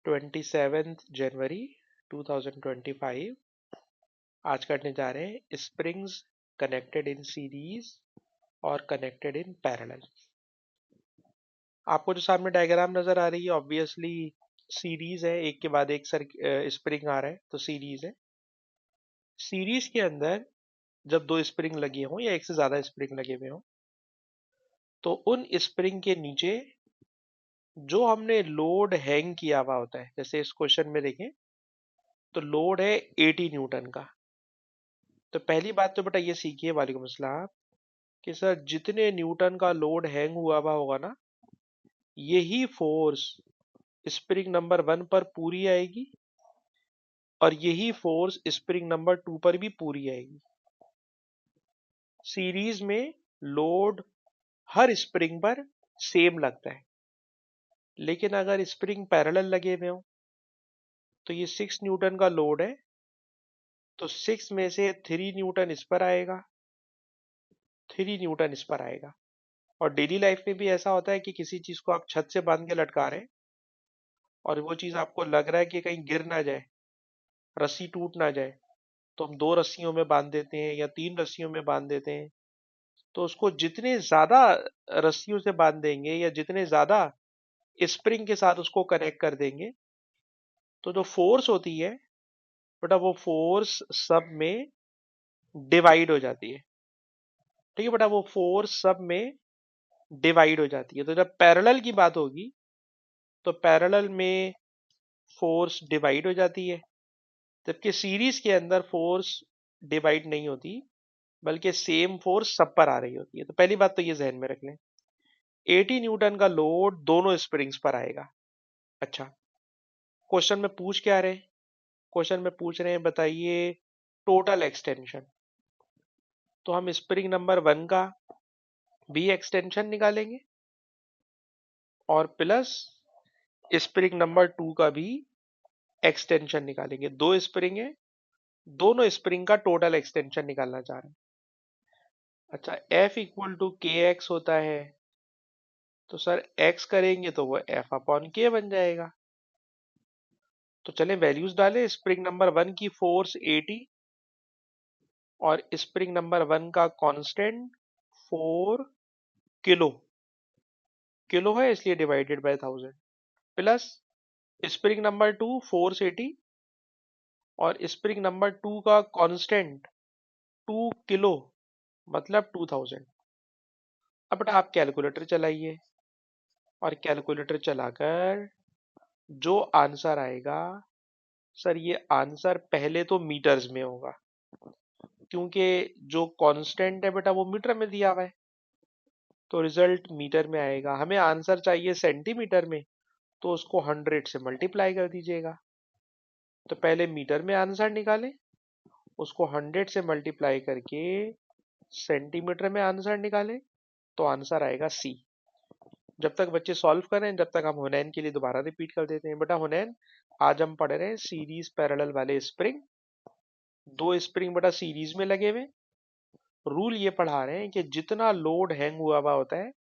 27 जनवरी 2025 आज करने जा रहे हैं स्प्रिंग्स कनेक्टेड इन सीरीज और कनेक्टेड इन पैरेलल। आपको जो सामने डायग्राम नजर आ रही है ऑब्वियसली सीरीज है, एक के बाद एक स्प्रिंग आ रहा है तो सीरीज है। सीरीज के अंदर जब दो स्प्रिंग लगे हों या एक से ज्यादा स्प्रिंग लगे हुए हों तो उन स्प्रिंग के नीचे जो हमने लोड हैंग किया हुआ होता है, जैसे इस क्वेश्चन में देखें तो लोड है 80 न्यूटन का। तो पहली बात तो बेटा ये सीखिए, वालेकुम अस्सलाम, कि सर जितने न्यूटन का लोड हैंग हुआ हुआ होगा ना, यही फोर्स स्प्रिंग नंबर 1 पर पूरी आएगी और यही फोर्स स्प्रिंग नंबर 2 पर भी पूरी आएगी। सीरीज में लोड हर स्प्रिंग पर सेम लगता है, लेकिन अगर स्प्रिंग पैरेलल लगे हुए हो तो ये 6 न्यूटन का लोड है तो 6 में से 3 न्यूटन इस पर आएगा, 3 न्यूटन इस पर आएगा। और डेली लाइफ में भी ऐसा होता है कि किसी चीज को आप छत से बांध के लटका रहे हैं और वो चीज आपको लग रहा है कि कहीं गिर ना जाए, रस्सी टूट ना जाए, तो हम 2 रस्सियों में बांध देते हैं या 3 रस्सियों में बांध देते हैं। तो उसको जितने ज्यादा रस्सियों से बांध देंगे या जितने ज्यादा स्प्रिंग के साथ उसको कनेक्ट कर देंगे तो जो फोर्स होती है बेटा वो फोर्स सब में डिवाइड हो जाती है। ठीक है बेटा, वो फोर्स सब में डिवाइड हो जाती है। तो जब पैरेलल की बात होगी तो पैरेलल में फोर्स डिवाइड हो जाती है, जबकि सीरीज के अंदर फोर्स डिवाइड नहीं होती बल्कि सेम फोर्स सब पर आ रही होती है। तो पहली बात तो ये जहन में रख लें, 80 न्यूटन का लोड दोनों स्प्रिंग्स पर आएगा। अच्छा, क्वेश्चन में पूछ क्या रहे? क्वेश्चन में पूछ रहे हैं बताइए टोटल एक्सटेंशन। तो हम स्प्रिंग नंबर 1 का भी एक्सटेंशन निकालेंगे और प्लस स्प्रिंग नंबर 2 का भी एक्सटेंशन निकालेंगे। दो स्प्रिंग है, दोनों स्प्रिंग का टोटल एक्सटेंशन निकालना चाह रहे हैं। अच्छा, F इक्वल टू के एक्स होता है, तो सर x करेंगे तो वो F अपॉन के बन जाएगा। तो चलें वैल्यूज डालें। स्प्रिंग नंबर 1 की फोर्स 80 और स्प्रिंग नंबर 1 का कांस्टेंट 4 किलो, किलो है इसलिए divided by 1000, plus spring number 2 force 80 और स्प्रिंग नंबर 2 का कांस्टेंट 2 किलो मतलब 2000। अब बेटा आप कैलकुलेटर चलाइए और कैलकुलेटर चलाकर जो आंसर आएगा, सर ये आंसर पहले तो मीटर्स में होगा क्योंकि जो कांस्टेंट है बेटा वो मीटर में दिया हुआ है, तो रिजल्ट मीटर में आएगा। हमें आंसर चाहिए सेंटीमीटर में, तो उसको 100 से मल्टीप्लाई कर दीजिएगा। तो पहले मीटर में आंसर निकालें, उसको 100 से मल्टीप्लाई करके सेंटीमीटर में आंसर निकालें, तो आंसर आएगा सी। जब तक बच्चे सॉल्व करें, जब तक हम हुनैन के लिए दोबारा रिपीट कर देते हैं। बेटा हुनैन, आज हम पढ़ रहे हैं सीरीज पैरेलल वाले स्प्रिंग। दो स्प्रिंग बेटा सीरीज में लगे हुए, रूल ये पढ़ा रहे हैं कि जितना लोड हैंग हुआ हुआ होता है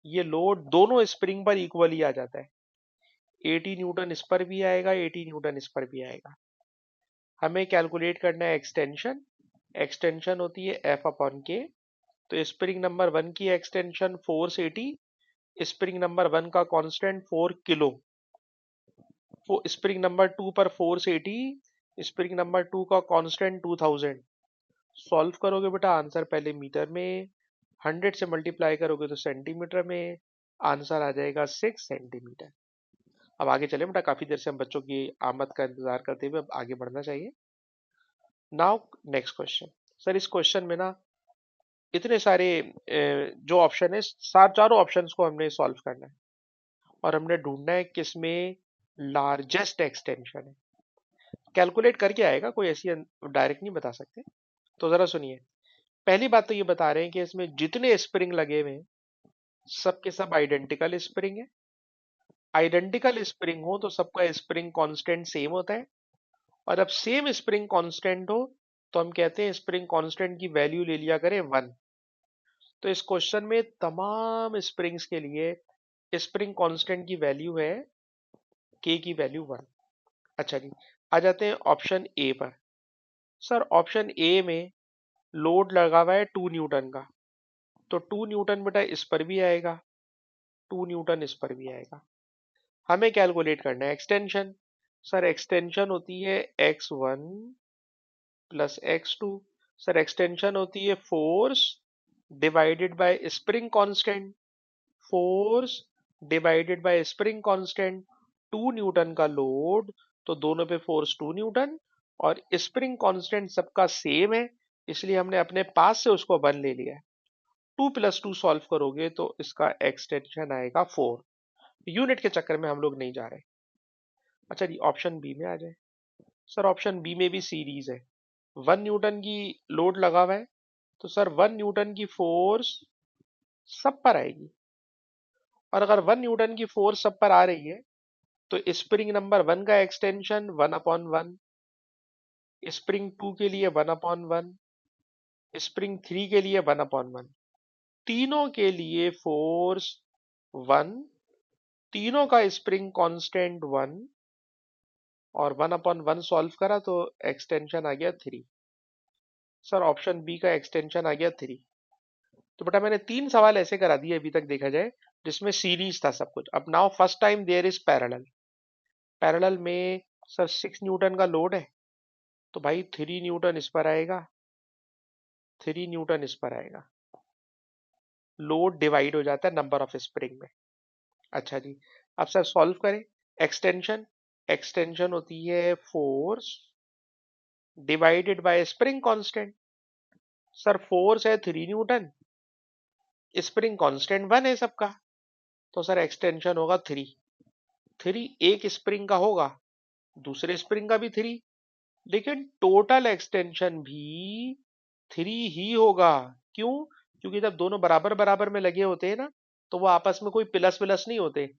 ये लोड दोनों स्प्रिंग पर इक्वली आ जाता है। 80 न्यूटन इस पर भी आएगा, 80 न्यूटन इस पर भी आएगा। हमें कैलकुलेट करना है एक्सटेंशन। एक्सटेंशन होती है एफ अपॉन के। तो स्प्रिंग नंबर 1 की एक्सटेंशन फोर्स 80, स्प्रिंग नंबर 1 का कांस्टेंट 4 किलो, स्प्रिंग नंबर 2 पर फोर्स 80, स्प्रिंग नंबर 2 का कांस्टेंट 2000। सॉल्व करोगे बेटा आंसर पहले मीटर में, 100 से मल्टीप्लाई करोगे तो सेंटीमीटर में, आंसर आ जाएगा 6 सेंटीमीटर। अब आगे चले बेटा, काफी देर से हम बच्चों की आमद का इंतजार करते हुए अब आगे बढ़ना चाहिए। Now next question. सर इस क्वेश्चन में ना इतने सारे जो ऑप्शन है, चारों ऑप्शंस को हमने सॉल्व करना है और हमने ढूंढना है किसमें लार्जेस्ट एक्सटेंशन है। कैलकुलेट करके आएगा, कोई ऐसी डायरेक्ट नहीं बता सकते। तो जरा सुनिए, पहली बात तो ये बता रहे हैं कि इसमें जितने स्प्रिंग लगे हुए हैं सब के सब आइडेंटिकल स्प्रिंग है। आइडेंटिकल स्प्रिंग हो तो सबका स्प्रिंग कांस्टेंट सेम होता है, और अब सेम स्प्रिंग कांस्टेंट हो तो हम कहते हैं स्प्रिंग कांस्टेंट की वैल्यू ले लिया करें 1। तो इस क्वेश्चन में तमाम स्प्रिंग्स के लिए स्प्रिंग कांस्टेंट की वैल्यू है के की वैल्यू 1। अच्छा जी, आ जाते हैं ऑप्शन ए पर। सर ऑप्शन ए में लोड लगा हुआ है 2 न्यूटन का, तो 2 न्यूटन बेटा इस पर भी आएगा, 2 न्यूटन इस पर भी आएगा। हमें कैलकुलेट करना है एक्सटेंशन। सर एक्सटेंशन होती है x1 plus x2। Sir extension होती है force divided by spring constant, force divided by spring constant. 2 Newton का लोड, तो दोनों पे फोर्स 2 न्यूटन, और स्प्रिंग कांस्टेंट सबका सेम है, इसलिए हमने अपने पास से उसको 1 ले लिया है। 2 + 2 सॉल्व करोगे तो इसका एक्सटेंशन आएगा 4। यूनिट के चक्कर में हम लोग नहीं जा रहे। अच्छा जी, ऑप्शन बी में आ जाए। सर ऑप्शन बी में भी सीरीज है, 1 न्यूटन की लोड लगा हुआ है, तो सर 1 न्यूटन की फोर्स सब पर आएगी। और अगर 1 न्यूटन की फोर्स सब पर आ रही है तो स्प्रिंग नंबर 1 का एक्सटेंशन 1/1, स्प्रिंग 2 के लिए 1/1, स्प्रिंग 3 के लिए 1/1, तीनों के लिए फोर्स 1, तीनों का स्प्रिंग कांस्टेंट 1, और 1/1 सॉल्व करा तो एक्सटेंशन आ गया 3। सर ऑप्शन बी का एक्सटेंशन आ गया 3। तो बेटा मैंने 3 सवाल ऐसे करा दिए अभी तक देखा जाए जिसमें सीरीज था सब कुछ। अब now first time there is parallel. Parallel में सर 6 न्यूटन का लोड है, तो भाई 3 न्यूटन इस पर आएगा, 3 न्यूटन इस पर आएगा। लोड डिवाइड हो जाता है नंबर ऑफ स्प्रिंग में। अच्छा जी, अब सर सॉल्व करें। एक्सटेंशन, एक्सटेंशन होती है force divided by spring constant. Sir force है 3 न्यूटन, स्प्रिंग कांस्टेंट 1 है सबका, तो सर एक्सटेंशन होगा 3। 3 एक स्प्रिंग का होगा, दूसरे स्प्रिंग का भी 3, लेकिन टोटल एक्सटेंशन भी 3 ही होगा। क्यों? क्योंकि जब दोनों बराबर बराबर में लगे होते हैं ना, तो वो आपस में कोई प्लस प्लस नहीं होते।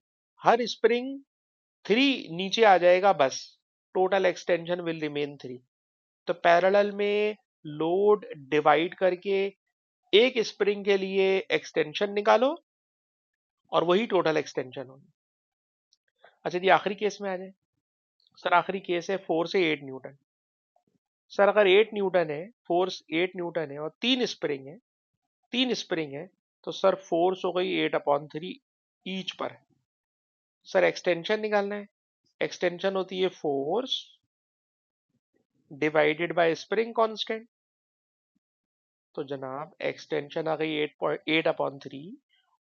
हर स्प्रिंग 3 नीचे आ जाएगा बस, टोटल एक्सटेंशन विल रिमेन 3। तो पैरेलल में लोड डिवाइड करके एक स्प्रिंग के लिए एक्सटेंशन निकालो और वही टोटल एक्सटेंशन होगी। अच्छा जी, आखिरी केस में आ जाए। सर आखिरी केस है 4 से 8 न्यूटन। सर अगर 8 न्यूटन है, फोर्स 8 न्यूटन है और 3 स्प्रिंग है, 3 स्प्रिंग है, तो सर फोर्स हो गई 8/3 ईच पर। सर एक्सटेंशन निकालना है। एक्सटेंशन होती है force divided by spring constant. तो जनाब एक्सटेंशन आ गई 8/3,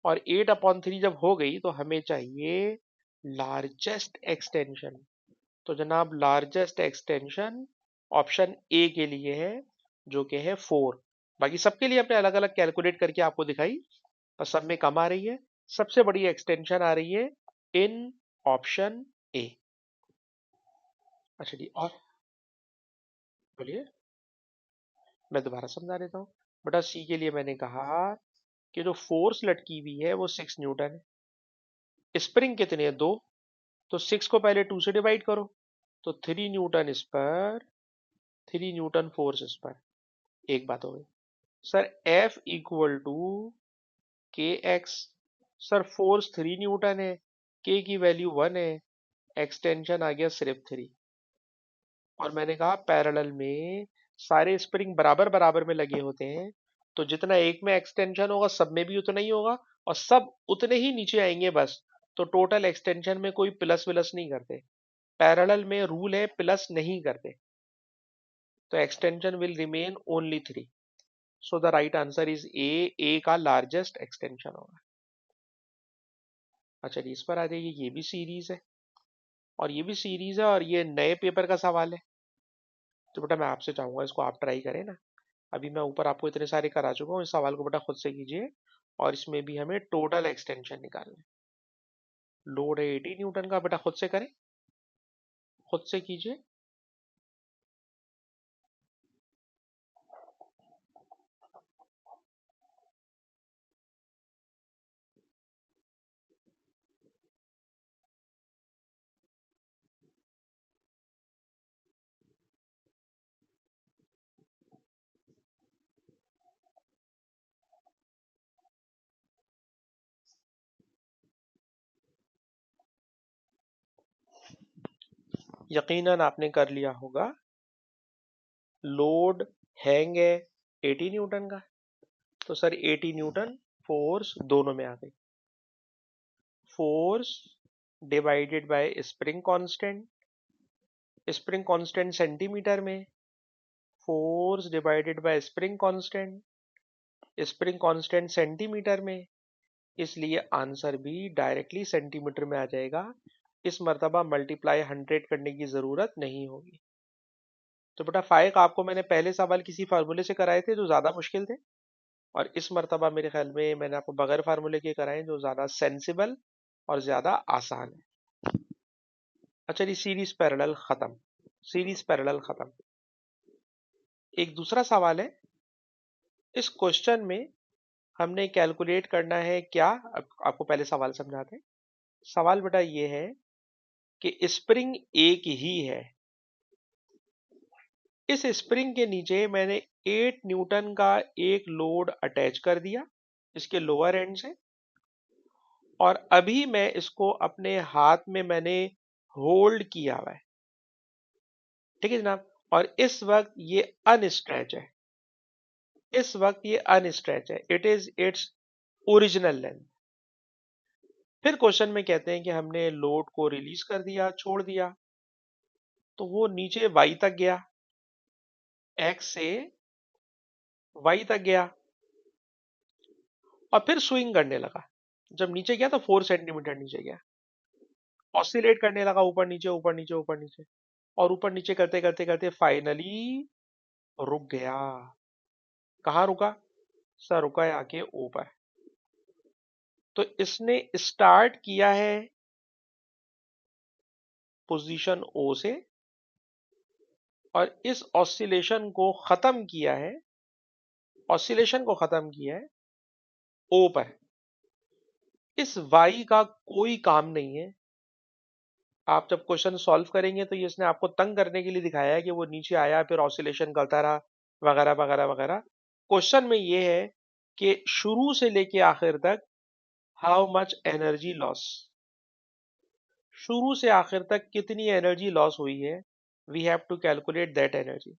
और 8/3 जब हो गई तो हमें चाहिए लार्जेस्ट एक्सटेंशन। तो जनाब लार्जेस्ट एक्सटेंशन ऑप्शन ए के लिए है, जो कि है 4। बाकी सबके लिए अपने अलग अलग कैलकुलेट करके आपको दिखाई, पर सब में कम आ रही है। सबसे बड़ी एक्सटेंशन आ रही है इन ऑप्शन ए। अच्छा जी, और बोलिए, मैं दोबारा समझा देता हूँ। बेटा सी के लिए मैंने कहा कि जो फोर्स लटकी हुई है वो 6 न्यूटन है, स्प्रिंग कितने हैं? 2, तो 6 को पहले 2 से डिवाइड करो, तो 3 न्यूटन इस पर, 3 न्यूटन फोर्स इस पर। एक बात हो गई। सर F इक्वल टू के एक्स। सर फोर्स 3 न्यूटन है, के की वैल्यू 1 है, एक्सटेंशन आ गया सिर्फ 3। और मैंने कहा पैरेलल में सारे स्प्रिंग बराबर बराबर में लगे होते हैं, तो जितना एक में एक्सटेंशन होगा सब में भी उतना ही होगा, और सब उतने ही नीचे आएंगे बस। तो टोटल एक्सटेंशन में कोई प्लस विलस नहीं करते। पैरेलल में रूल है प्लस नहीं करते, तो extension will remain only 3। So the right answer is a का लार्जेस्ट एक्सटेंशन होगा। अच्छा जी, इस पर आ जाइए। ये भी सीरीज है, और ये भी सीरीज है, और ये नए पेपर का सवाल है। तो बेटा मैं आपसे चाहूंगा इसको आप ट्राई करें ना। अभी मैं ऊपर आपको इतने सारे करा चुका हूँ, इस सवाल को बेटा खुद से कीजिए, और इसमें भी हमें टोटल एक्सटेंशन निकालना है। लोड है 80 न्यूटन का, बेटा खुद से करें, खुद से कीजिए। यकीनन आपने कर लिया होगा। लोड हैंग है 80 न्यूटन का, तो सर 80 न्यूटन फोर्स दोनों में आ गई। Force divided by spring constant, spring constant centimetre में, force divided by spring constant, spring constant centimetre में, इसलिए आंसर भी डायरेक्टली सेंटीमीटर में आ जाएगा। इस मर्तबा मल्टीप्लाई 100 करने की जरूरत नहीं होगी। तो बेटा फाइक आपको मैंने पहले सवाल किसी फार्मूले से कराए थे जो ज्यादा मुश्किल थे, और इस मर्तबा मेरे ख्याल में मैंने आपको बगैर फार्मूले के कराए जो ज्यादा सेंसिबल और ज्यादा आसान है। अच्छा जी, सीरीज पैरेलल खत्म, सीरीज पैरेलल खत्म। एक दूसरा सवाल है, इस क्वेश्चन में हमने कैलकुलेट करना है क्या। आपको पहले सवाल समझाते हैं। सवाल बेटा ये है कि स्प्रिंग एक ही है, इस स्प्रिंग के नीचे मैंने 8 न्यूटन का एक लोड अटैच कर दिया इसके लोअर एंड से, और अभी मैं इसको अपने हाथ में मैंने होल्ड किया हुआ है, ठीक है जनाब। और इस वक्त ये अनस्ट्रेच है, इस वक्त ये अनस्ट्रेच है, it is its original length. फिर क्वेश्चन में कहते हैं कि हमने लोड को रिलीज कर दिया, छोड़ दिया, तो वो नीचे वाई तक गया, एक्स से वाई तक गया, और फिर स्विंग करने लगा। जब नीचे गया तो 4 सेंटीमीटर नीचे गया, ऑसिलेट करने लगा, ऊपर नीचे ऊपर नीचे ऊपर नीचे, और ऊपर नीचे करते करते करते फाइनली रुक गया। कहाँ रुका सर? रुका है आके ऊपर। तो इसने स्टार्ट किया है पोजीशन ओ से, और इस ऑसिलेशन को खत्म किया है, ऑसिलेशन को खत्म किया है ओ पर। इस वाई का कोई काम नहीं है। आप जब क्वेश्चन सॉल्व करेंगे तो ये इसने आपको तंग करने के लिए दिखाया है कि वो नीचे आया फिर ऑसिलेशन करता रहा वगैरह वगैरह वगैरह। क्वेश्चन में ये है कि शुरू से लेके आखिर तक हाउ मच एनर्जी लॉस, शुरू से आखिर तक कितनी एनर्जी लॉस हुई है, we have to calculate that energy.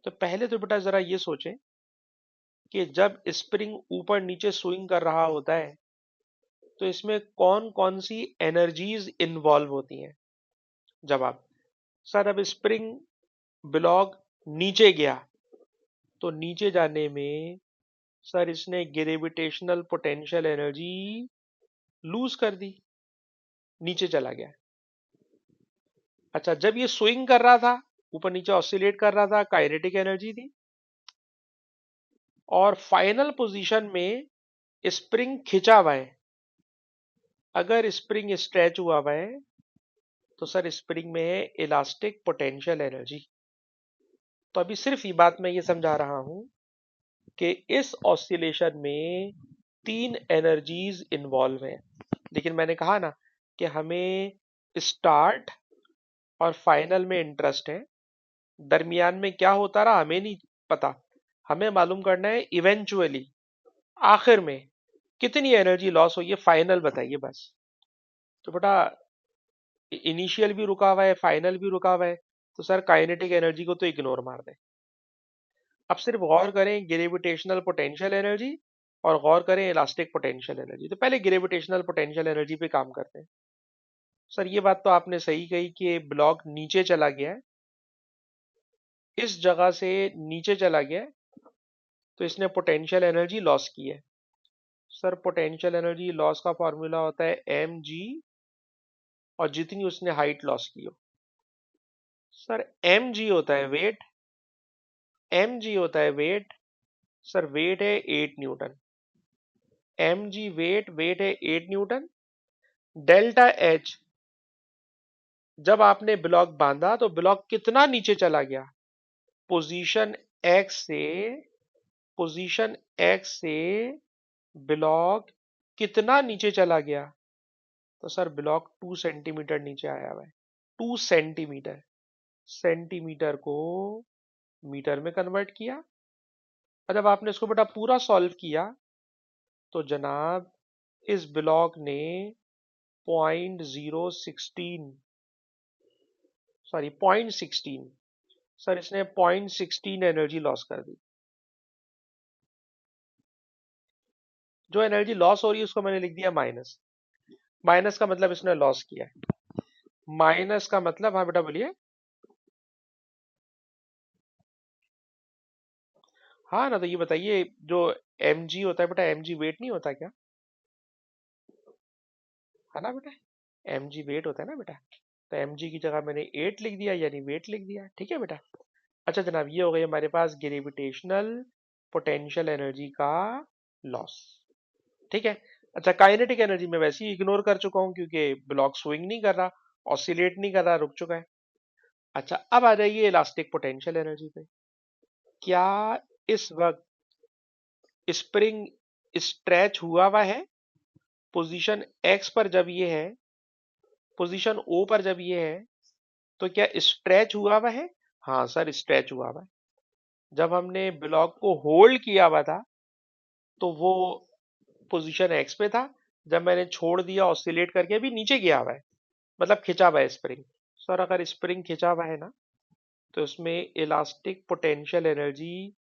तो पहले तो बेटा जरा ये सोचें कि जब स्प्रिंग ऊपर नीचे स्विंग कर रहा होता है तो इसमें कौन कौन सी एनर्जीज इन्वॉल्व होती हैं। जवाब, सर अब स्प्रिंग ब्लॉक नीचे गया तो नीचे जाने में सर इसने ग्रेविटेशनल पोटेंशियल एनर्जी लूज कर दी, नीचे चला गया। अच्छा, जब ये स्विंग कर रहा था, ऊपर नीचे ऑसिलेट कर रहा था, काइनेटिक एनर्जी थी, और फाइनल पोजीशन में स्प्रिंग खिंचा हुआ है। अगर स्प्रिंग स्ट्रेच हुआ हुआ है तो सर स्प्रिंग में है इलास्टिक पोटेंशियल एनर्जी। तो अभी सिर्फ ये बात मैं ये समझा रहा हूं कि इस ऑसिलेशन में 3 एनर्जीज इन्वॉल्व हैं। लेकिन मैंने कहा ना कि हमें स्टार्ट और फाइनल में इंटरेस्ट है, दरमियान में क्या होता रहा हमें नहीं पता। हमें मालूम करना है इवेंचुअली आखिर में कितनी एनर्जी लॉस हुई है, फाइनल बताइए बस। तो बेटा इनिशियल भी रुका हुआ है, फाइनल भी रुका हुआ है, तो सर काइनेटिक एनर्जी को तो इग्नोर मार दें। अब सिर्फ गौर करें ग्रेविटेशनल पोटेंशियल एनर्जी और गौर करें इलास्टिक पोटेंशियल एनर्जी। तो पहले ग्रेविटेशनल पोटेंशियल एनर्जी पे काम करते हैं। सर ये बात तो आपने सही कही कि ब्लॉक नीचे चला गया है, इस जगह से नीचे चला गया है, तो इसने पोटेंशियल एनर्जी लॉस की है। सर पोटेंशियल एनर्जी लॉस का फॉर्मूला होता है एम जी, और जितनी उसने हाइट लॉस की हो। सर एम जी होता है वेट, एम जी होता है वेट। सर वेट है 8 newton, M G weight, weight है 8 न्यूटन। डेल्टा एच, जब आपने ब्लॉक बांधा तो ब्लॉक कितना नीचे चला गया, पोजीशन एक्स से, पोजीशन एक्स से ब्लॉक कितना नीचे चला गया। तो सर ब्लॉक 2 सेंटीमीटर नीचे आया हुआ है, 2 सेंटीमीटर। सेंटीमीटर को मीटर में कन्वर्ट किया, और जब आपने इसको बेटा पूरा सॉल्व किया तो जनाब इस ब्लॉक ने 0.016 सॉरी 0.16, सर इसने 0.16 एनर्जी लॉस कर दी। जो एनर्जी लॉस हो रही है उसको मैंने लिख दिया माइनस। माइनस का मतलब इसने लॉस किया है। माइनस का मतलब, हाँ बेटा बोलिए। हाँ ना, तो ये बताइए, जो mg होता है बेटा, mg वेट नहीं होता क्या? है ना बेटा, mg वेट होता है ना बेटा। तो mg की जगह मैंने 8 लिख दिया, यानी वेट लिख दिया। ठीक है बेटा। अच्छा जनाब, ये हो गई हमारे पास ग्रेविटेशनल पोटेंशियल एनर्जी का लॉस। ठीक है। अच्छा, काइनेटिक एनर्जी में वैसे ही इग्नोर कर चुका हूं, क्योंकि ब्लॉक स्विंग नहीं कर रहा, ऑसिलेट नहीं कर रहा, रुक चुका है। अच्छा, अब आ जाइए इलास्टिक पोटेंशियल एनर्जी पे। क्या इस वक्त स्प्रिंग स्ट्रेच हुआ है पोजीशन एक्स पर जब ये है, पोजीशन ओ पर जब ये है, तो क्या स्ट्रेच हुआ है? हाँ सर, स्ट्रेच हुआ है। जब हमने ब्लॉक को होल्ड किया हुआ था तो वो पोजीशन एक्स पे था। जब मैंने छोड़ दिया ऑसिलेट करके, अभी नीचे गया हुआ है, मतलब खिंचा हुआ है स्प्रिंग। सर अगर स्प्रिंग खिंचा हुआ है ना, तो उसमें इलास्टिक पोटेंशियल एनर्जी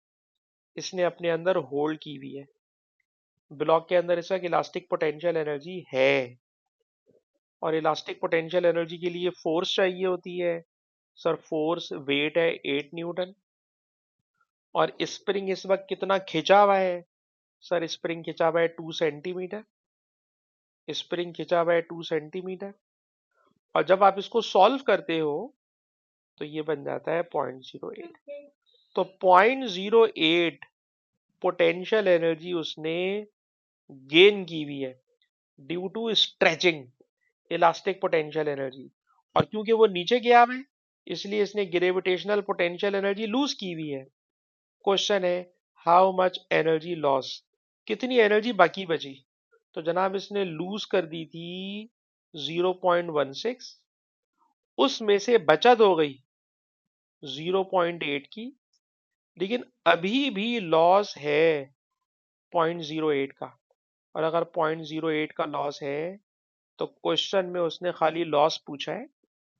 इसने अपने अंदर होल्ड की हुई है। ब्लॉक के अंदर इस वक्त इलास्टिक पोटेंशियल एनर्जी है। और इलास्टिक पोटेंशियल एनर्जी के लिए फोर्स चाहिए होती है। सर फोर्स वेट है 8 न्यूटन। और स्प्रिंग इस वक्त कितना खिंचा हुआ है? सर स्प्रिंग खिंचा हुआ है 2 सेंटीमीटर। स्प्रिंग खिंचा हुआ है 2 सेंटीमीटर। और जब आप इसको सॉल्व करते हो तो ये बन जाता है 0.08। तो 0.08 पोटेंशियल एनर्जी उसने गेन की हुई है due to stretching, elastic potential energy. और क्योंकि वो नीचे गया हुआ है, इसलिए इसने ग्रेविटेशनल पोटेंशियल एनर्जी लूज की हुई है। क्वेश्चन है, हाउ मच एनर्जी लॉस, कितनी एनर्जी बाकी बची? तो जनाब इसने लूज कर दी थी 0.16, उसमें से बचत हो गई 0.8 की, लेकिन अभी भी लॉस है 0.08 का। और अगर 0.08 का लॉस है, तो क्वेश्चन में उसने खाली लॉस पूछा है,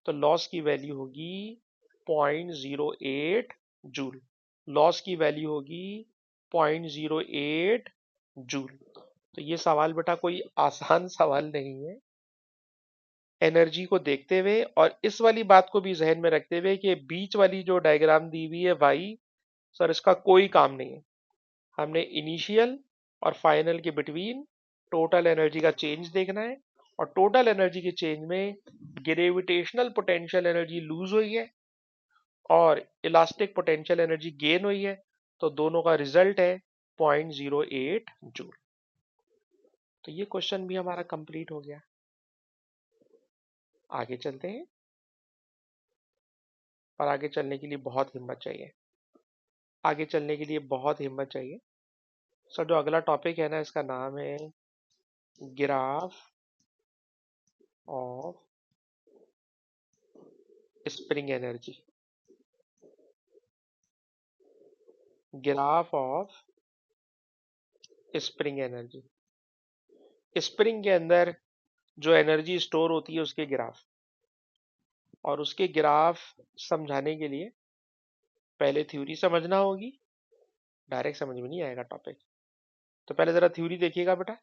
तो लॉस की वैल्यू होगी 0.08 जूल। लॉस की वैल्यू होगी 0.08 जूल। तो ये सवाल बेटा कोई आसान सवाल नहीं है। एनर्जी को देखते हुए और इस वाली बात को भी जहन में रखते हुए कि बीच वाली जो डायग्राम दी हुई है वाई, सर इसका कोई काम नहीं है। हमने इनिशियल और फाइनल के बिटवीन टोटल एनर्जी का चेंज देखना है। और टोटल एनर्जी के चेंज में ग्रेविटेशनल पोटेंशियल एनर्जी लूज हुई है और इलास्टिक पोटेंशियल एनर्जी गेन हुई है। तो दोनों का रिजल्ट है 0.08 जूल। तो ये क्वेश्चन भी हमारा कंप्लीट हो गया। आगे चलते हैं। और आगे चलने के लिए बहुत हिम्मत चाहिए। आगे चलने के लिए बहुत हिम्मत चाहिए। सर जो अगला टॉपिक है ना, इसका नाम है graph of spring energy. Graph of spring energy. Spring के अंदर जो एनर्जी स्टोर होती है उसके ग्राफ। और उसके ग्राफ समझाने के लिए पहले थ्योरी समझना होगी, डायरेक्ट समझ में नहीं आएगा टॉपिक। तो पहले जरा थ्योरी देखिएगा बेटा।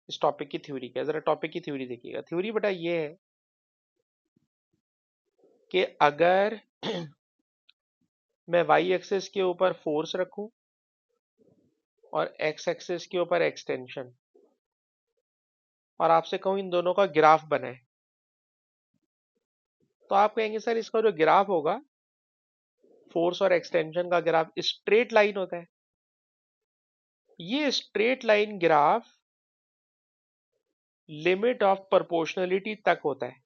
इस टॉपिक की थ्योरी क्या है, जरा टॉपिक की थ्योरी देखिएगा। थ्योरी बेटा ये है कि अगर मैं वाई एक्सिस के ऊपर फोर्स रखूं और एक्स एक्सिस के ऊपर एक्सटेंशन, और आपसे कहूं इन दोनों का ग्राफ बनाए, तो आप कहेंगे सर इसका जो ग्राफ होगा, फोर्स और एक्सटेंशन का ग्राफ स्ट्रेट लाइन होता है। ये straight line graph limit of proportionality तक होता है।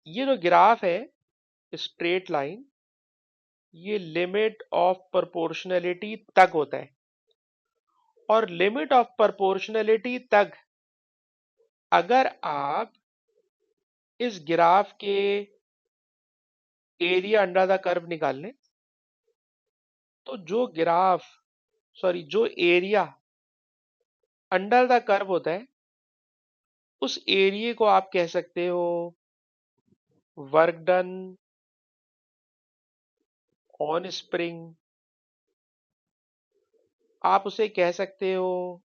ये जो ग्राफ है स्ट्रेट लाइन, ये लिमिट ऑफ प्रोपोर्शनलिटी तक होता है। और लिमिट ऑफ प्रोपोर्शनलिटी तक अगर आप इस ग्राफ के एरिया अंडर द कर्व निकाल लें, तो जो ग्राफ, सॉरी जो एरिया अंडर द कर्व होता है, उस एरिया को आप कह सकते हो वर्क डन ऑन स्प्रिंग, आप उसे कह सकते हो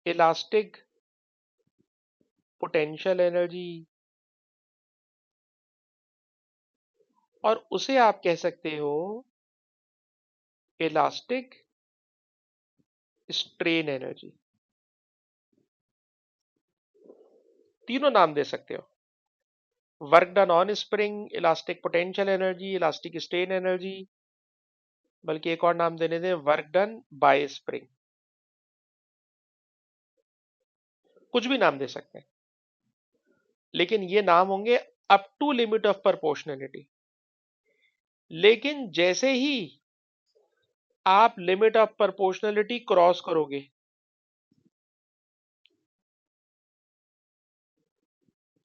इलास्टिक पोटेंशियल एनर्जी, और उसे आप कह सकते हो इलास्टिक स्ट्रेन एनर्जी। तीनों नाम दे सकते हो, work done on spring, elastic potential energy, elastic strain energy, बल्कि एक और नाम देने दें, वर्क डन बाय स्प्रिंग। कुछ भी नाम दे सकते हैं, लेकिन ये नाम होंगे up to limit of proportionality. लेकिन जैसे ही आप लिमिट ऑफ प्रोपोर्शनैलिटी क्रॉस करोगे,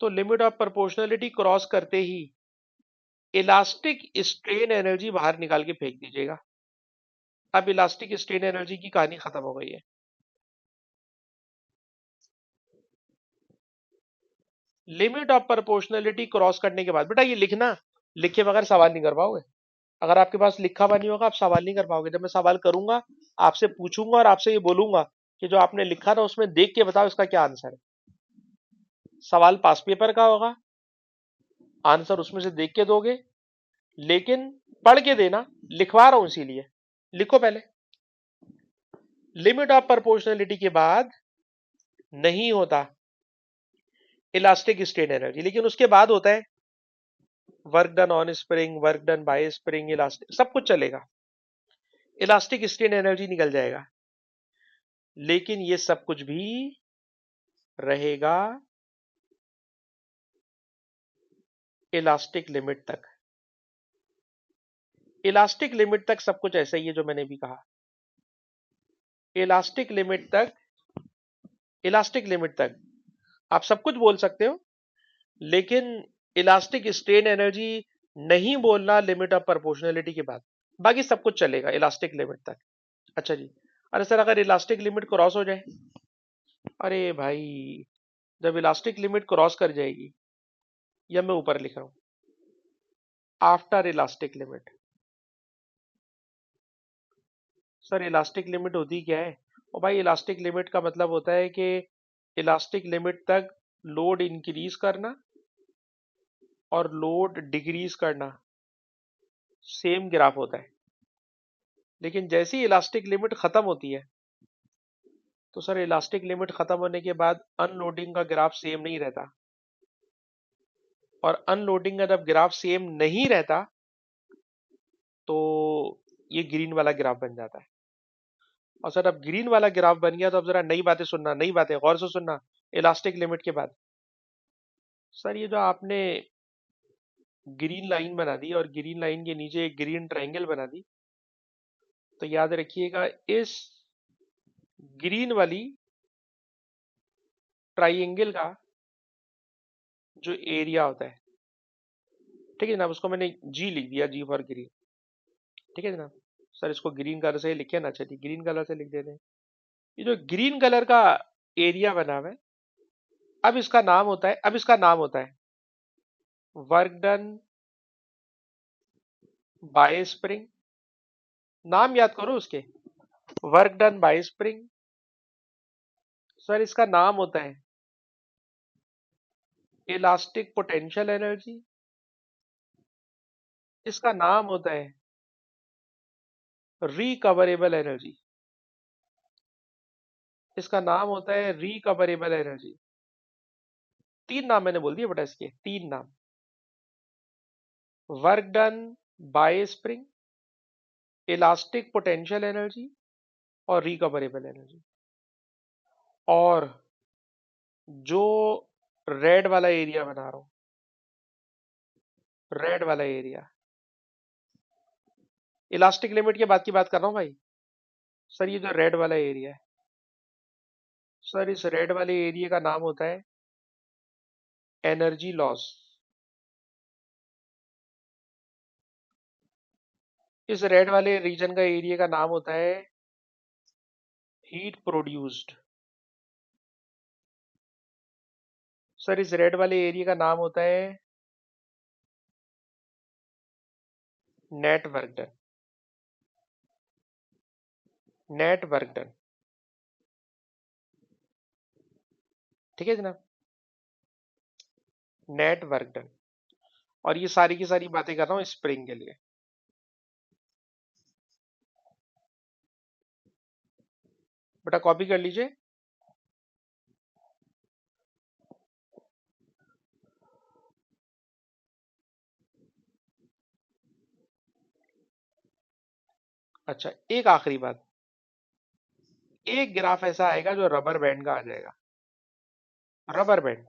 तो लिमिट ऑफ प्रोपोर्शनैलिटी क्रॉस करते ही इलास्टिक स्ट्रेन एनर्जी बाहर निकाल के फेंक दीजिएगा। अब इलास्टिक स्ट्रेन एनर्जी की कहानी खत्म हो गई है। लिमिट ऑफ प्रोपोर्शनैलिटी क्रॉस करने के बाद बेटा ये लिखना, लिखे बगैर सवाल नहीं कर पाओगे। अगर आपके पास लिखा हुआ नहीं होगा, आप सवाल नहीं कर पाओगे। जब मैं सवाल करूंगा, आपसे पूछूंगा और आपसे ये बोलूंगा कि जो आपने लिखा था उसमें देख के बताओ इसका क्या आंसर है। सवाल पास पेपर का होगा, आंसर उसमें से देख के दोगे, लेकिन पढ़ के देना, लिखवा रहा हूं इसीलिए। लिखो पहले, लिमिट ऑफ प्रोपोर्शनैलिटी के बाद नहीं होता इलास्टिक स्ट्रेन एनर्जी, लेकिन उसके बाद होता है work done on spring, work done by spring, elastic, सब कुछ चलेगा। इलास्टिक स्ट्रेन एनर्जी निकल जाएगा, लेकिन ये सब कुछ भी रहेगा इलास्टिक लिमिट तक। इलास्टिक लिमिट तक सब कुछ ऐसा ही है जो मैंने भी कहा। इलास्टिक लिमिट तक, इलास्टिक लिमिट तक आप सब कुछ बोल सकते हो, लेकिन इलास्टिक स्ट्रेन एनर्जी नहीं बोलना लिमिट ऑफ प्रोपोर्शनैलिटी के बाद। बाकी सब कुछ चलेगा इलास्टिक लिमिट तक। अच्छा जी, अरे सर अगर इलास्टिक लिमिट क्रॉस हो जाए, अरे भाई जब इलास्टिक लिमिट क्रॉस कर जाएगी, या मैं ऊपर लिख रहा हूं after elastic limit. Sir elastic limit होती क्या है? और भाई इलास्टिक लिमिट का मतलब होता है कि इलास्टिक लिमिट तक लोड इंक्रीज करना और लोड डिक्रीज करना सेम ग्राफ होता है। लेकिन जैसे ही इलास्टिक लिमिट खत्म होती है, तो सर इलास्टिक लिमिट खत्म होने के बाद अनलोडिंग का ग्राफ सेम नहीं रहता, और अनलोडिंग का जब ग्राफ सेम नहीं रहता, तो ये ग्रीन वाला ग्राफ बन जाता है। और सर अब ग्रीन वाला ग्राफ बन गया, तो अब जरा नई बातें सुनना, नई बातें गौर से सुनना। इलास्टिक लिमिट के बाद सर ये जो आपने ग्रीन लाइन बना दी और ग्रीन लाइन के नीचे एक ग्रीन ट्रायंगल बना दी, तो याद रखिएगा इस ग्रीन वाली ट्रायंगल का जो एरिया होता है, ठीक है जनाब, उसको मैंने जी लिख दिया, जी फॉर ग्रीन। ठीक है जनाब, सर इसको ग्रीन कलर से लिखे ना, चलिए ग्रीन कलर से लिख देते हैं। ये जो ग्रीन कलर का एरिया बना हुआ है, अब इसका नाम होता है, अब इसका नाम होता है वर्क डन बाय स्प्रिंग। नाम याद करो उसके, work done by spring. Sir इसका नाम होता है इलास्टिक पोटेंशियल एनर्जी। इसका नाम होता है रिकवरेबल एनर्जी। इसका नाम होता है रिकवरेबल एनर्जी। तीन नाम मैंने बोल दिए बेटा, इसके तीन नाम, work done by spring, elastic potential energy और रिकवरेबल एनर्जी। और जो रेड वाला एरिया बना रहा हूं, रेड वाला एरिया, इलास्टिक लिमिट के बाद की बात कर रहा हूं भाई। सर ये जो रेड वाला एरिया है, सर इस रेड वाले एरिया का नाम होता है एनर्जी लॉस। इस रेड वाले रीजन का एरिया का नाम होता है हीट प्रोड्यूस्ड। सर इस रेड वाले एरिया का नाम होता है net work done, net work done. ठीक है जनाब, नेट वर्क डन। और ये सारी की सारी बातें कर रहा हूँ स्प्रिंग के लिए। बेटा कॉपी कर लीजिए। अच्छा, एक आखिरी बात, एक ग्राफ ऐसा आएगा जो रबर बैंड का आ जाएगा, रबर बैंड।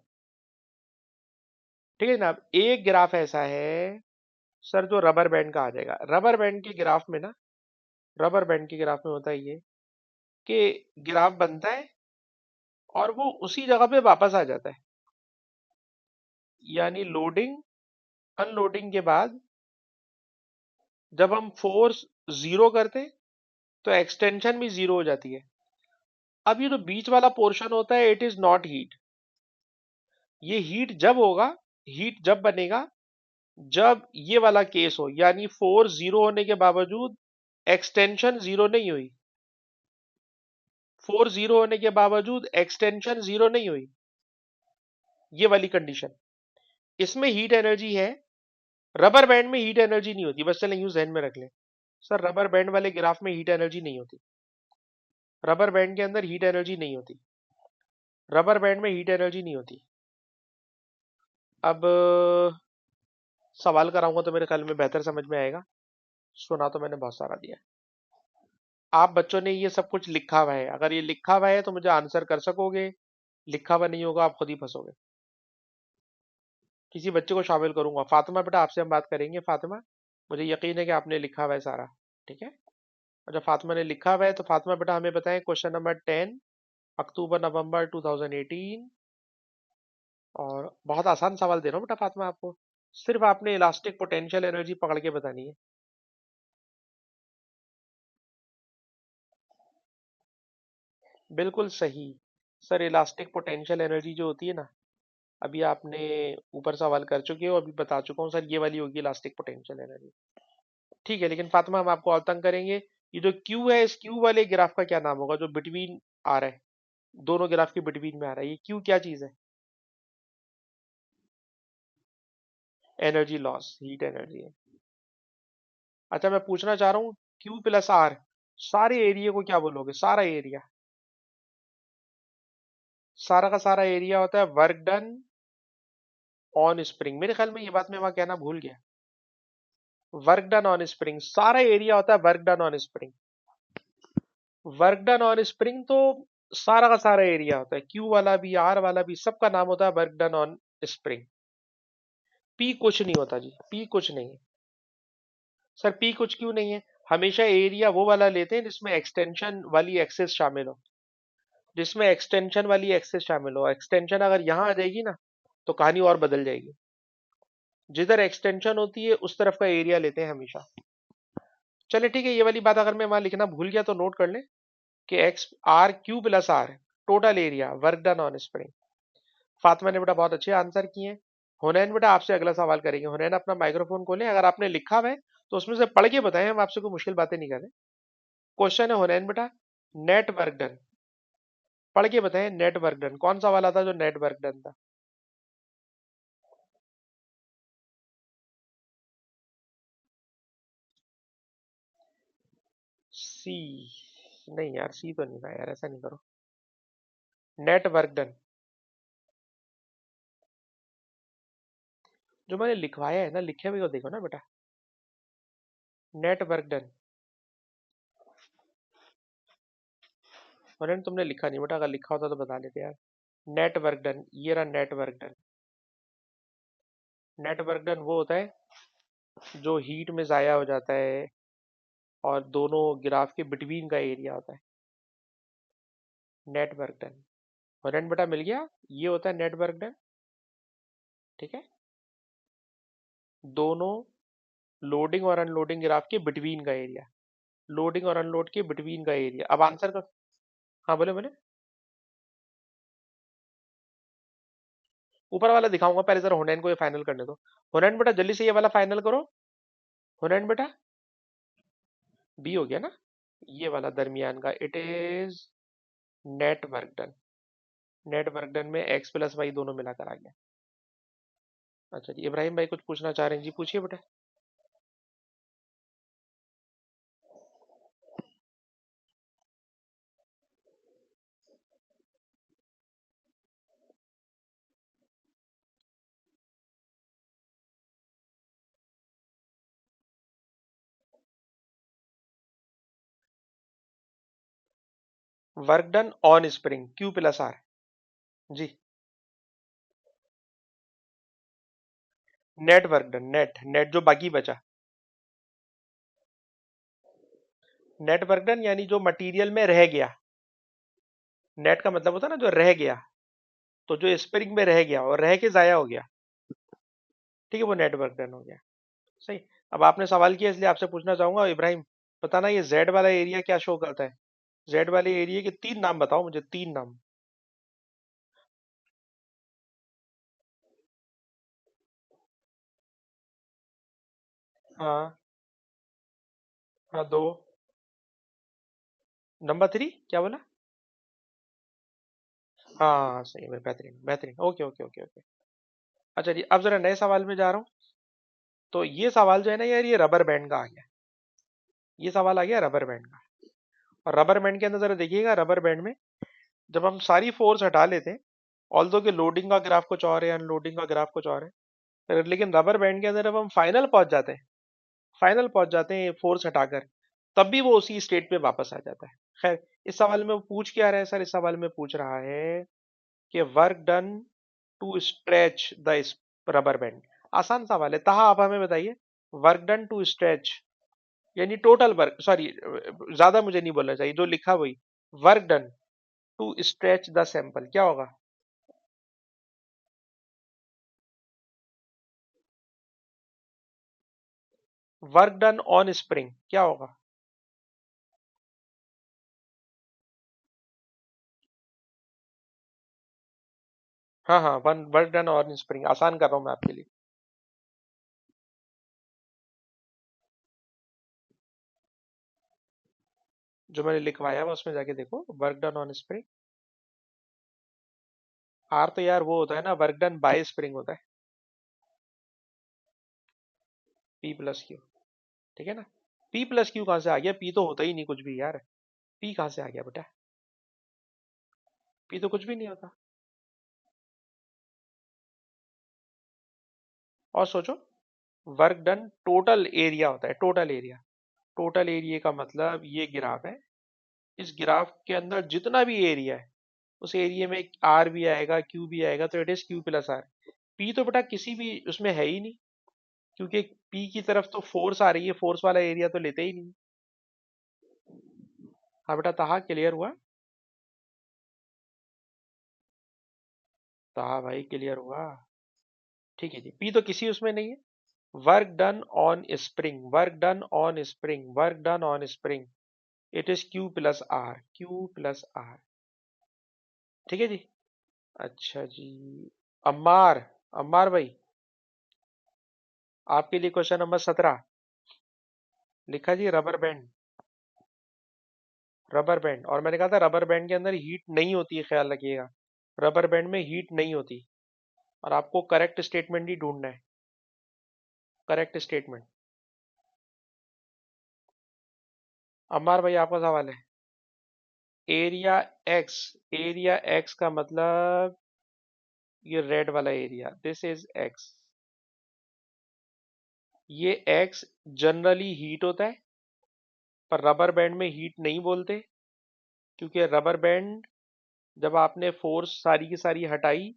ठीक है जनाब, एक ग्राफ ऐसा है सर जो रबर बैंड का आ जाएगा। रबर बैंड के ग्राफ में ना, रबर बैंड के ग्राफ में होता है ये कि ग्राफ बनता है और वो उसी जगह पे वापस आ जाता है। यानी लोडिंग अनलोडिंग के बाद जब हम फोर्स जीरो करते हैं तो एक्सटेंशन भी जीरो हो जाती है। अब ये जो बीच वाला पोर्शन होता है इट इज नॉट हीट। ये हीट जब होगा, हीट जब बनेगा जब ये वाला केस हो, यानी फोर्स जीरो होने के बावजूद एक्सटेंशन जीरो नहीं हुई, फोर्स जीरो होने के बावजूद एक्सटेंशन जीरो नहीं हुई, ये वाली कंडीशन, इसमें हीट एनर्जी है। रबर बैंड में हीट एनर्जी नहीं होती, बस चलें यूं जहन में रख लें। सर रबर बैंड वाले ग्राफ में हीट एनर्जी नहीं होती, रबर बैंड के अंदर हीट एनर्जी नहीं होती, रबर बैंड में हीट एनर्जी नहीं होती। अब सवाल कराऊंगा तो मेरे ख्याल में बेहतर समझ में आएगा। सुना तो मैंने बहुत सारा दिया है। आप बच्चों ने ये सब कुछ लिखा हुआ है, अगर ये लिखा हुआ है तो मुझे आंसर कर सकोगे, लिखा हुआ नहीं होगा आप खुद ही फंसोगे। किसी बच्चे को शामिल करूंगा। फातिमा बेटा आपसे हम बात करेंगे। फातिमा, मुझे यकीन है कि आपने लिखा हुआ है सारा। ठीक है, और जब फातिमा ने लिखा हुआ है तो फातिमा बेटा हमें बताएं क्वेश्चन नंबर 10, अक्टूबर नवंबर 2018। और बहुत आसान सवाल दे रहा हूँ बेटा फातिमा आपको, सिर्फ आपने इलास्टिक पोटेंशियल एनर्जी पकड़ के बतानी है। बिल्कुल सही सर, इलास्टिक पोटेंशियल एनर्जी जो होती है ना, अभी आपने ऊपर सवाल कर चुके हो, अभी बता चुका हूँ सर, ये वाली होगी इलास्टिक पोटेंशियल एनर्जी। ठीक है, लेकिन फातिमा हम आपको और तंग करेंगे। ये जो क्यू है, इस क्यू वाले ग्राफ का क्या नाम होगा जो बिटवीन आ रहा है, दोनों ग्राफ के बिटवीन में आ रहा है, ये क्यू क्या चीज है? एनर्जी लॉस, हीट एनर्जी है। अच्छा मैं पूछना चाह रहा हूँ, क्यू प्लस आर, सारे एरिया को क्या बोलोगे? सारा एरिया, सारा का सारा एरिया होता है वर्क डन ऑन स्प्रिंग। मेरे ख्याल में ये बात मैं वहां कहना भूल गया, वर्क डन ऑन स्प्रिंग, सारा एरिया होता है work done on spring. Work done on spring तो सारा का सारा एरिया होता है, क्यू वाला भी आर वाला भी, सबका नाम होता है work done on spring. P कुछ नहीं होता जी, पी कुछ नहीं है। सर पी कुछ क्यों नहीं है? हमेशा एरिया वो वाला लेते हैं जिसमें एक्सटेंशन वाली एक्सेस शामिल हो, जिसमें एक्सटेंशन वाली एक्सेस शामिल हो। एक्सटेंशन अगर यहां आ जाएगी ना तो कहानी और बदल जाएगी। जिधर एक्सटेंशन होती है उस तरफ का एरिया लेते हैं हमेशा। चले ठीक है, ये वाली बात अगर मैं वहां लिखना भूल गया तो नोट कर ले कि X R Q plus R total area work done on spring. Fatima ने बेटा बहुत अच्छे आंसर किए हैं। हुनैन बेटा आपसे अगला सवाल करेंगे। हुनैन अपना माइक्रोफोन खोलें, अगर आपने लिखा हुआ है तो उसमें से पढ़ के बताएं, हम आपसे कोई मुश्किल बातें नहीं कर रहे। क्वेश्चन है हुनैन बेटा, नेट वर्क डन, पढ़ के बताएं नेट वर्क डन कौन सा वाला था जो नेट वर्क डन था? सी? नहीं यार, सी तो नहीं था यार, ऐसा नहीं करो। नेट वर्क डन जो मैंने लिखवाया है ना, लिखे हुए को देखो ना बेटा, नेट वर्क डन। हुनैन तुमने लिखा नहीं बेटा, अगर लिखा होता तो बता लेते यार। नेट वर्क डन, ये रहा net work done. Net work done वो होता है जो हीट में जाया हो जाता है और दोनों ग्राफ के बिटवीन का एरिया होता है, नेट वर्क डन। हुनैन बेटा मिल गया, ये होता है नेट वर्क डन। ठीक है, दोनों लोडिंग और अनलोडिंग ग्राफ के बिटवीन का एरिया, लोडिंग और अनलोड के बिटवीन का एरिया। अब आंसर कर। हाँ बोले बोले। ऊपर वाला दिखाऊंगा, पहले जरा हुनैन को ये फाइनल करने दो। हुनैन बेटा जल्दी से ये वाला फाइनल करो। हो रहा है बेटा? बी हो गया ना, ये वाला दरमियान का, it is net work done. Net work done में एक्स प्लस वाई दोनों मिलाकर आ गया। अच्छा जी, इब्राहिम भाई कुछ पूछना चाह रहे हैं जी, पूछिए बेटा। Work done on spring Q plus R. जी। Net work done, net net जो बाकी बचा। नेट वर्क डन यानी जो मटेरियल में रह गया। नेट का मतलब होता है ना जो रह गया, तो जो स्प्रिंग में रह गया और रह के जाया हो गया, ठीक है, वो नेट वर्क डन हो गया। सही। अब आपने सवाल किया इसलिए आपसे पूछना चाहूंगा इब्राहिम, बताना ये जेड वाला एरिया क्या शो करता है? जेड वाले एरिया के तीन नाम बताओ मुझे, तीन नाम। हाँ। हाँ, दो। नंबर थ्री क्या बोला? हाँ सही है, बेहतरीन बेहतरीन, ओके ओके ओके ओके। अच्छा जी, अब जरा नए सवाल में जा रहा हूँ। तो ये सवाल जो है ना यार, ये रबर बैंड का आ गया। ये सवाल आ गया रबर बैंड का। और रबर बैंड के अंदर जरा देखिएगा, रबर बैंड में जब हम सारी फोर्स हटा लेते हैं, ऑल्दो के लोडिंग का ग्राफ कुछ और है, अनलोडिंग का ग्राफ कुछ और है, लेकिन रबर बैंड के अंदर जब हम फाइनल पहुंच जाते हैं, फाइनल पहुंच जाते हैं फोर्स हटाकर, तब भी वो उसी स्टेट पे वापस आ जाता है। खैर, इस सवाल में वो पूछ क्या रहा है सर? इस सवाल में पूछ रहा है कि work done to stretch the rubber band. आसान सवाल है, ताहा आप हमें बताइए। वर्क डन टू स्ट्रेच यानी टोटल वर्क, सॉरी ज्यादा मुझे नहीं बोलना चाहिए, जो लिखा वही। Work done to stretch the sample क्या होगा? वर्क डन ऑन स्प्रिंग क्या होगा? हाँ हाँ, one work done on spring, आसान कर रहा हूँ मैं आपके लिए। जो मैंने लिखवाया हुआ उसमें जाके देखो, work done on spring. R तो यार वो होता है ना, वर्क डन बाय स्प्रिंग होता है। P plus Q. ठीक है ना? पी प्लस क्यू कहाँ से आ गया? पी तो होता ही नहीं कुछ भी यार। पी कहाँ से आ गया बेटा? पी तो कुछ भी नहीं होता। और सोचो, वर्क डन टोटल एरिया होता है, टोटल एरिया। टोटल एरिया का मतलब ये ग्राफ है। इस ग्राफ के अंदर जितना भी एरिया है, उस एरिया में आर भी आएगा, क्यू भी आएगा, तो it is Q plus R. P तो बेटा किसी भी उसमें है ही नहीं, क्योंकि पी की तरफ तो फोर्स आ रही है, फोर्स वाला एरिया तो लेते ही नहीं। हाँ बेटा, ताहा क्लियर हुआ? ताहा भाई क्लियर हुआ? ठीक है जी, पी तो किसी उसमें नहीं है। Work done on spring, work done on spring, work done on spring, it is Q plus R, Q plus R. ठीक है जी। अच्छा जी, अम्मार, अम्मार भाई, आपके लिए क्वेश्चन नंबर 17। लिखा जी रबर बैंड। रबर बैंड, और मैंने कहा था रबर बैंड के अंदर हीट नहीं होती है, ख्याल रखिएगा। रबर बैंड में हीट नहीं होती। और आपको करेक्ट स्टेटमेंट ही ढूंढना है। Correct statement. अम्मार भाई आपका सवाल है। एरिया एक्स, एरिया एक्स का मतलब ये रेड वाला एरिया, दिस इज एक्स। ये एक्स जनरली हीट होता है, पर रबर बैंड में हीट नहीं बोलते, क्योंकि रबर बैंड जब आपने फोर्स सारी की सारी हटाई,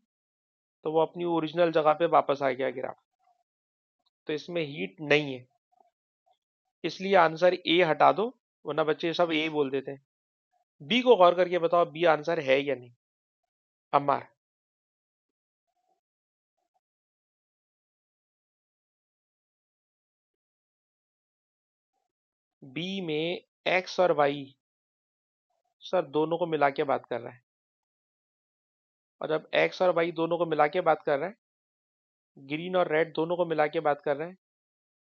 तो वो अपनी ओरिजिनल जगह पे वापस आ गया गिरा। तो इसमें हीट नहीं है, इसलिए आंसर ए हटा दो, वरना बच्चे सब ए बोल देते हैं। बी को गौर करके बताओ, बी आंसर है या नहीं? अम्मार। बी में एक्स और वाई सर दोनों को मिला के बात कर रहा है। और जब एक्स और वाई दोनों को मिला के बात कर रहा है, ग्रीन और रेड दोनों को मिला के बात कर रहे हैं,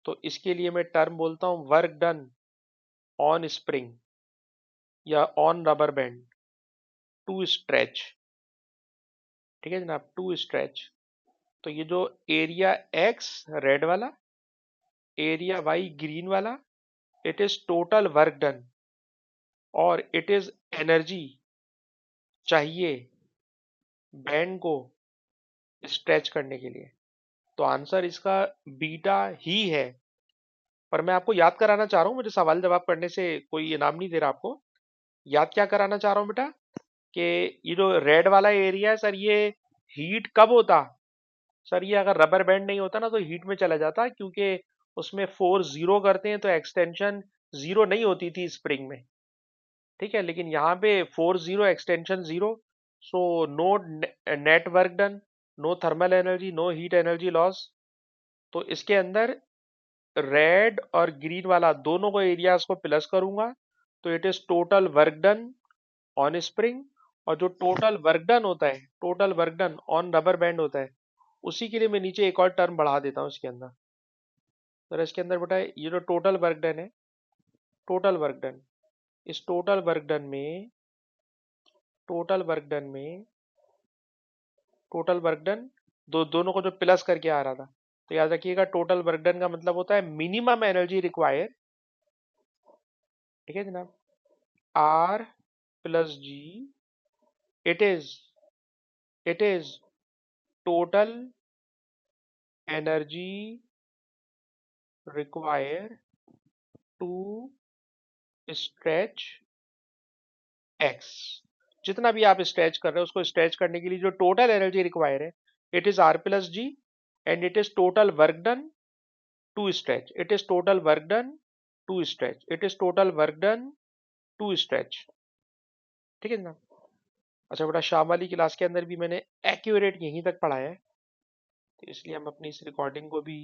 तो इसके लिए मैं टर्म बोलता हूं वर्क डन ऑन स्प्रिंग या on rubber band to stretch. ठीक है जनाब, टू स्ट्रेच। तो ये जो एरिया एक्स रेड वाला, एरिया वाई ग्रीन वाला, it is total work done और इट इज एनर्जी चाहिए बैंड को स्ट्रेच करने के लिए। तो आंसर इसका बीटा ही है। पर मैं आपको याद कराना चाह रहा हूँ, मुझे सवाल जवाब करने से कोई इनाम नहीं दे रहा आपको। याद क्या कराना चाह रहा हूँ बेटा, कि ये जो रेड वाला एरिया है सर, ये हीट कब होता? सर ये अगर रबर बैंड नहीं होता ना तो हीट में चला जाता, क्योंकि उसमें फोर्स जीरो करते हैं तो एक्सटेंशन जीरो नहीं होती थी स्प्रिंग में। ठीक है, लेकिन यहाँ पे force zero extension zero, so no net work done, no thermal energy, no heat energy loss. तो इसके अंदर रेड और ग्रीन वाला दोनों को एरियाज को प्लस करूंगा तो it is total work done on spring. और जो टोटल वर्क डन होता है, total work done on rubber band होता है, उसी के लिए मैं नीचे एक और टर्म बढ़ा देता हूँ इसके अंदर। तो इसके अंदर बेटा ये जो टोटल वर्क डन है, टोटल वर्क डन, इस टोटल वर्क डन में, टोटल वर्क डन में, टोटल वर्क डन दोनों को जो प्लस करके आ रहा था, तो याद रखिएगा टोटल वर्क डन का मतलब होता है मिनिमम एनर्जी रिक्वायर। ठीक है जनाब, R plus G, it is total energy require to stretch X. जितना भी आप स्ट्रेच कर रहे हो उसको स्ट्रेच करने के लिए जो टोटल एनर्जी रिक्वायर है, it is R plus G, and it is total work done to stretch, it is total work done to stretch, it is total work done to stretch. ठीक है ना? अच्छा बेटा, शाम वाली क्लास के अंदर भी मैंने एक्यूरेट यहीं तक पढ़ाया है, तो इसलिए हम अपनी इस रिकॉर्डिंग को भी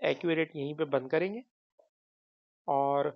एक्यूरेट यहीं पे बंद करेंगे। और